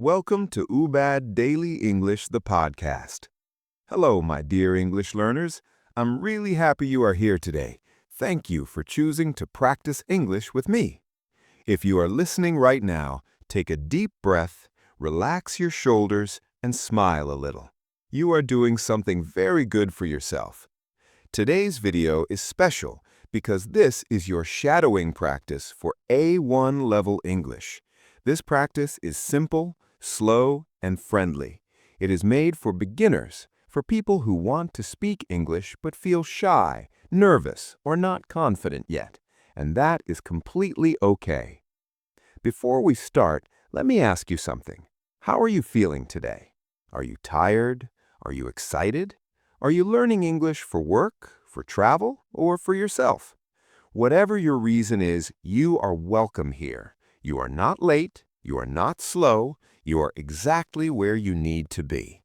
Welcome to Oubbad Daily English, the podcast. Hello, my dear English learners. I'm really happy you are here today. Thank you for choosing to practice English with me. If you are listening right now, take a deep breath, relax your shoulders, and smile a little. You are doing something very good for yourself. Today's video is special because this is your shadowing practice for A1 level English. This practice is simple, slow, and friendly. It is made for beginners, for people who want to speak English but feel shy, nervous, or not confident yet, and that is completely okay. Before we start, let me ask you something. How are you feeling today? Are you tired? Are you excited? Are you learning English for work, for travel, or for yourself? Whatever your reason is, you are welcome here. You are not late, you are not slow, you are exactly where you need to be.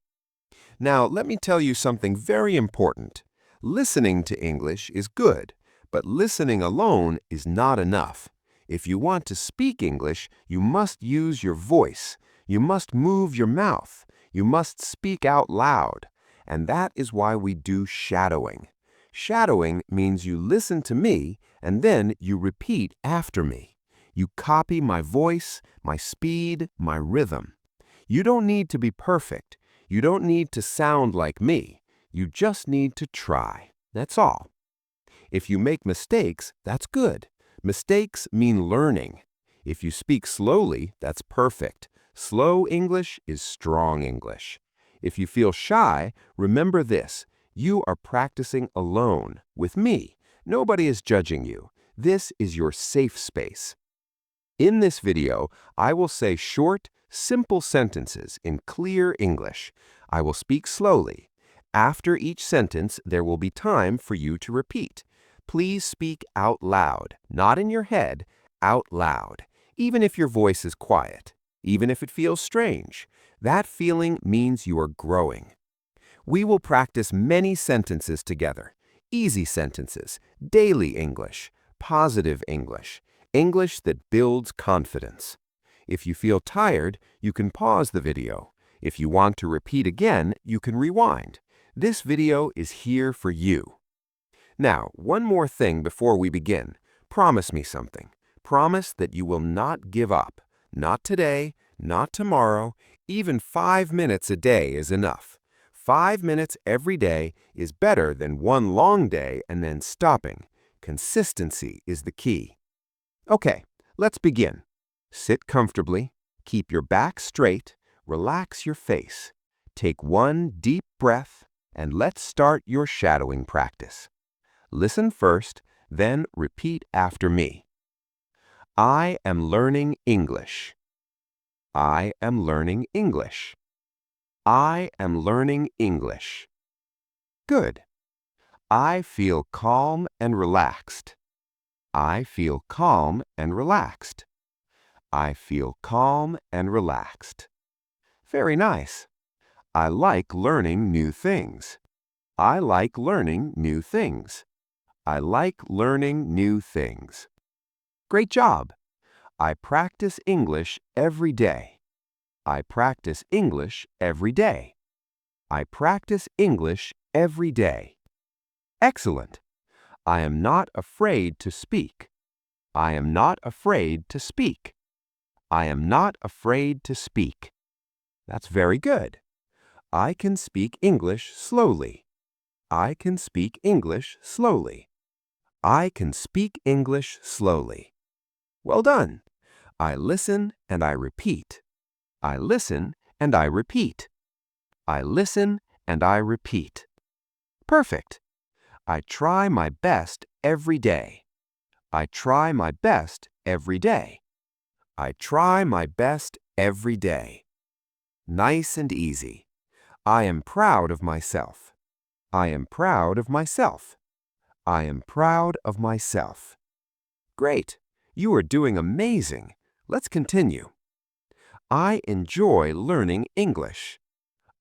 Now, let me tell you something very important. Listening to English is good, but listening alone is not enough. If you want to speak English, you must use your voice. You must move your mouth. You must speak out loud. And that is why we do shadowing. Shadowing means you listen to me and then you repeat after me. You copy my voice, my speed, my rhythm. You don't need to be perfect. You don't need to sound like me. You just need to try. That's all. If you make mistakes, that's good. Mistakes mean learning. If you speak slowly, that's perfect. Slow English is strong English. If you feel shy, remember this. You are practicing alone, with me. Nobody is judging you. This is your safe space. In this video, I will say short, simple sentences in clear English. I will speak slowly. After each sentence, there will be time for you to repeat. Please speak out loud, not in your head, out loud, even if your voice is quiet, even if it feels strange. That feeling means you are growing. We will practice many sentences together. Easy sentences, daily English, positive English, English that builds confidence. If you feel tired, you can pause the video. If you want to repeat again, you can rewind. This video is here for you. Now, one more thing before we begin. Promise me something. Promise that you will not give up. Not today, not tomorrow, even 5 minutes a day is enough. 5 minutes every day is better than one long day and then stopping. Consistency is the key. Okay, let's begin. Sit comfortably, keep your back straight, relax your face. Take one deep breath, and let's start your shadowing practice. Listen first, then repeat after me. I am learning English. I am learning English. I am learning English. Good. I feel calm and relaxed. I feel calm and relaxed. I feel calm and relaxed. Very nice. I like learning new things. I like learning new things. I like learning new things. Great job. I practice English every day. I practice English every day. I practice English every day. Excellent. I am not afraid to speak. I am not afraid to speak. I am not afraid to speak. That's very good. I can speak English slowly. I can speak English slowly. I can speak English slowly. Well done. I listen and I repeat. I listen and I repeat. I listen and I repeat. Perfect. I try my best every day. I try my best every day. I try my best every day. Nice and easy. I am proud of myself. I am proud of myself. I am proud of myself. Great. You are doing amazing. Let's continue. I enjoy learning English.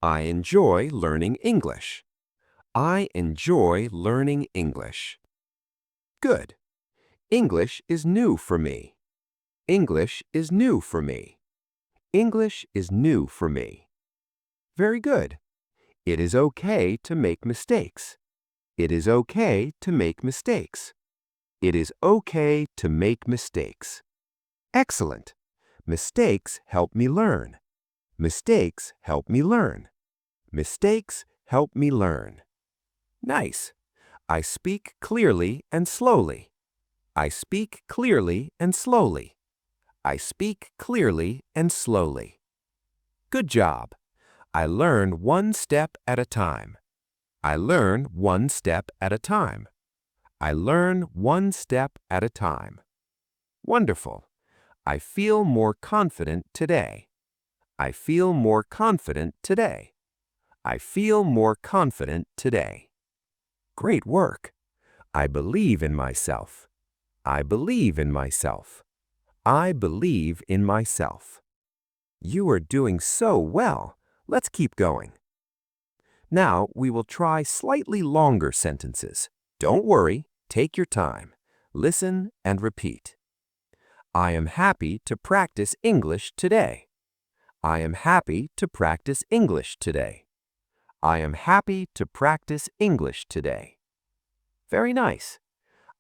I enjoy learning English. I enjoy learning English. Good. English is new for me. English is new for me. English is new for me. Very good. It is okay to make mistakes. It is okay to make mistakes. It is okay to make mistakes. Excellent. Mistakes help me learn. Mistakes help me learn. Mistakes help me learn. Nice. I speak clearly and slowly. I speak clearly and slowly. I speak clearly and slowly. Good job. I learn one step at a time. I learn one step at a time. I learn one step at a time. Wonderful. I feel more confident today. I feel more confident today. I feel more confident today. Great work. I believe in myself. I believe in myself. I believe in myself. You are doing so well. Let's keep going. Now we will try slightly longer sentences. Don't worry, take your time. Listen and repeat. I am happy to practice English today. I am happy to practice English today. I am happy to practice English today. Very nice.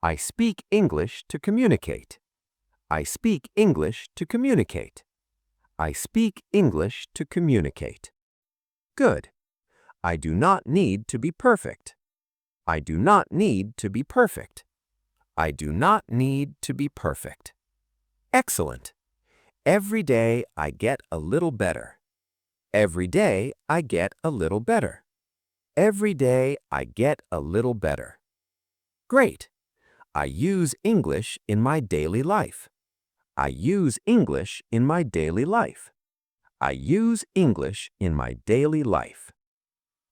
I speak English to communicate. I speak English to communicate. I speak English to communicate. Good. I do not need to be perfect. I do not need to be perfect. I do not need to be perfect. Excellent. Every day I get a little better. Every day I get a little better. Every day I get a little better. Great. I use English in my daily life. I use English in my daily life. I use English in my daily life.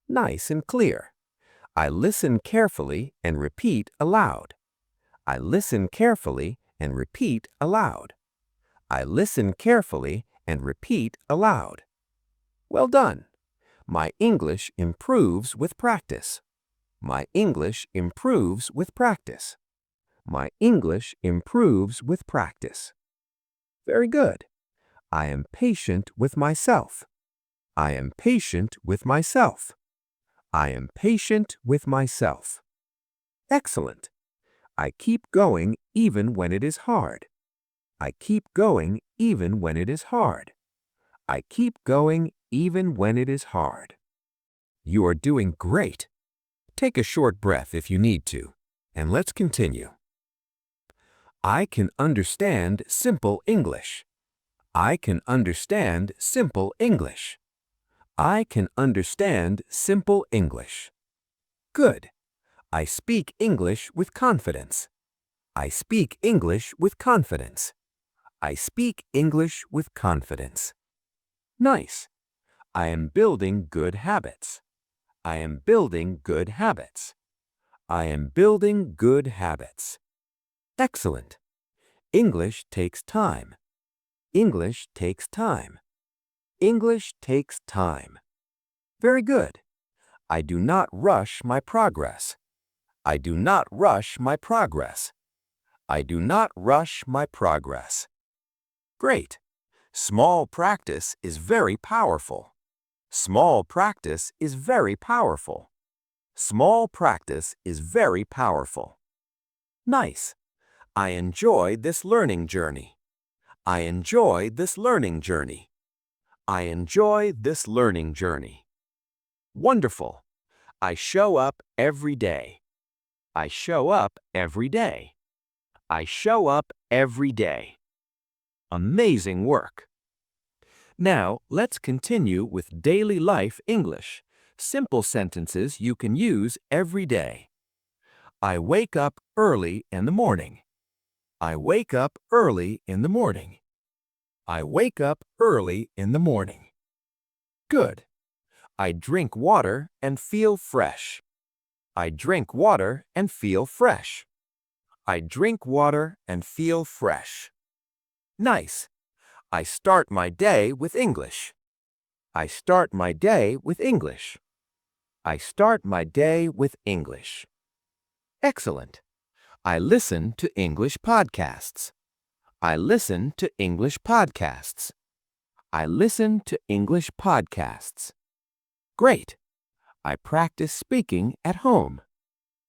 Nice and clear. I listen carefully and repeat aloud. I listen carefully and repeat aloud. I listen carefully and repeat aloud. Well done. My English improves with practice. My English improves with practice. My English improves with practice. Very good. I am patient with myself. I am patient with myself. I am patient with myself. Excellent. I keep going even when it is hard. I keep going even when it is hard. I keep going even when it is hard. You are doing great. Take a short breath if you need to, and let's continue. I can understand simple English. I can understand simple English. I can understand simple English. Good. I speak English with confidence. I speak English with confidence. I speak English with confidence. Nice. I am building good habits. I am building good habits. I am building good habits. Excellent. English takes time. English takes time. English takes time. Very good. I do not rush my progress. I do not rush my progress. I do not rush my progress. Great. Small practice is very powerful. Small practice is very powerful. Small practice is very powerful. Nice. I enjoy this learning journey. I enjoy this learning journey. I enjoy this learning journey. Wonderful. I show up every day. I show up every day. I show up every day. Amazing work. Now, let's continue with daily life English. Simple sentences you can use every day. I wake up early in the morning. I wake up early in the morning. I wake up early in the morning. Good. I drink water and feel fresh. I drink water and feel fresh. I drink water and feel fresh. Nice. I start my day with English. I start my day with English. I start my day with English. Excellent. I listen to English podcasts. I listen to English podcasts. I listen to English podcasts. Great. I practice speaking at home.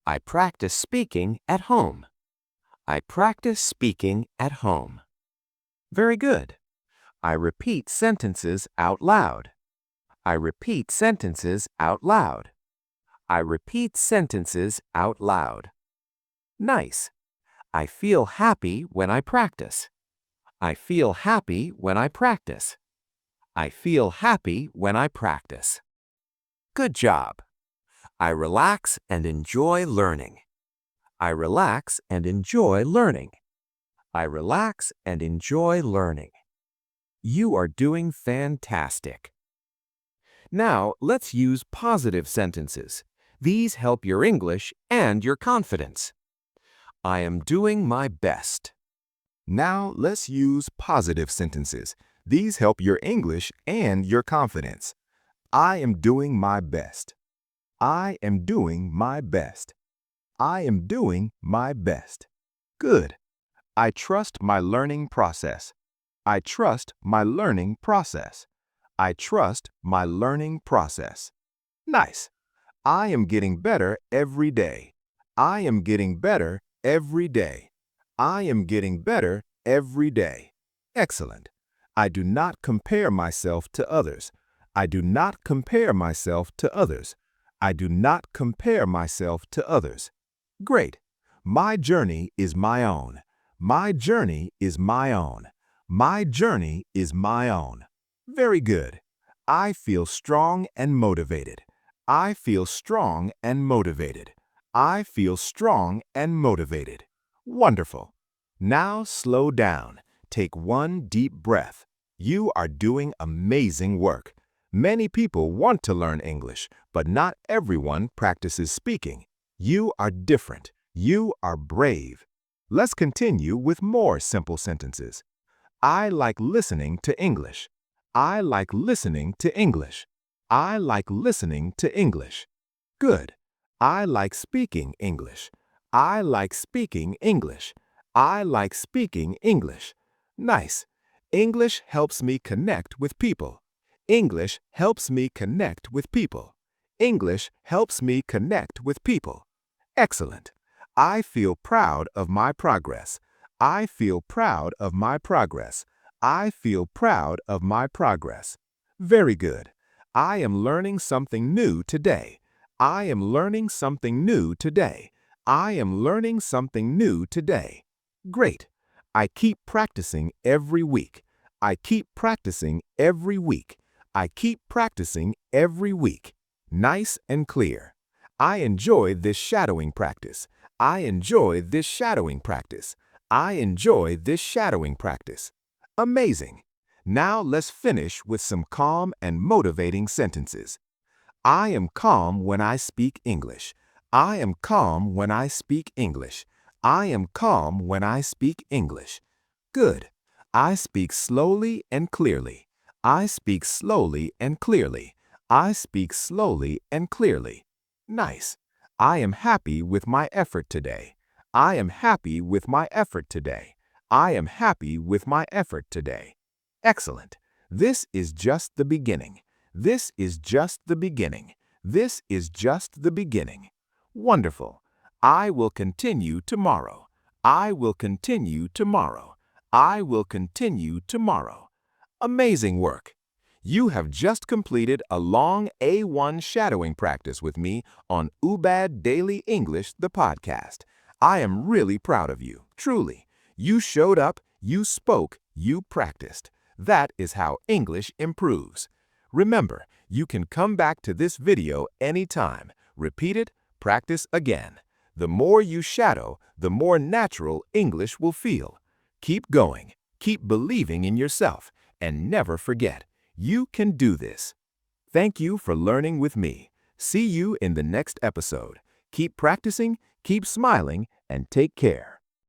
I practice speaking at home. I practice speaking at home. Very good. I repeat sentences out loud. I repeat sentences out loud. I repeat sentences out loud. Nice. I feel happy when I practice. I feel happy when I practice. I feel happy when I practice. Good job. I relax and enjoy learning. I relax and enjoy learning. I relax and enjoy learning. You are doing fantastic. Now, let's use positive sentences. These help your English and your confidence. I am doing my best. Now let's use positive sentences. These help your English and your confidence. I am doing my best. I am doing my best. I am doing my best. Good. I trust my learning process. I trust my learning process. I trust my learning process. Nice. I am getting better every day. I am getting better every day. I am getting better every day. Excellent. I do not compare myself to others. I do not compare myself to others. I do not compare myself to others. Great. My journey is my own. My journey is my own. My journey is my own. Very good. I feel strong and motivated. I feel strong and motivated. I feel strong and motivated. Wonderful. Now slow down. Take one deep breath. You are doing amazing work. Many people want to learn English, but not everyone practices speaking. You are different. You are brave. Let's continue with more simple sentences. I like listening to English. I like listening to English. I like listening to English. Good. I like speaking English. I like speaking English. I like speaking English. Nice. English helps me connect with people. English helps me connect with people. English helps me connect with people. Excellent. I feel proud of my progress. I feel proud of my progress. I feel proud of my progress. Very good. I am learning something new today. I am learning something new today. I am learning something new today. Great. I keep practicing every week. I keep practicing every week. I keep practicing every week. Nice and clear. I enjoy this shadowing practice. I enjoy this shadowing practice. I enjoy this shadowing practice. Amazing. Now let's finish with some calm and motivating sentences. I am calm when I speak English. I am calm when I speak English. I am calm when I speak English. Good. I speak slowly and clearly. I speak slowly and clearly. I speak slowly and clearly. Nice. I am happy with my effort today. I am happy with my effort today. I am happy with my effort today. Excellent. This is just the beginning. This is just the beginning. This is just the beginning. Wonderful. I will continue tomorrow. I will continue tomorrow. I will continue tomorrow. Amazing work. You have just completed a long A1 shadowing practice with me on Oubbad Daily English, the podcast. I am really proud of you, truly. You showed up, you spoke, you practiced. That is how English improves. Remember, you can come back to this video anytime. Repeat it, practice again. The more you shadow, the more natural English will feel. Keep going, keep believing in yourself, and never forget, you can do this. Thank you for learning with me. See you in the next episode. Keep practicing, keep smiling, and take care.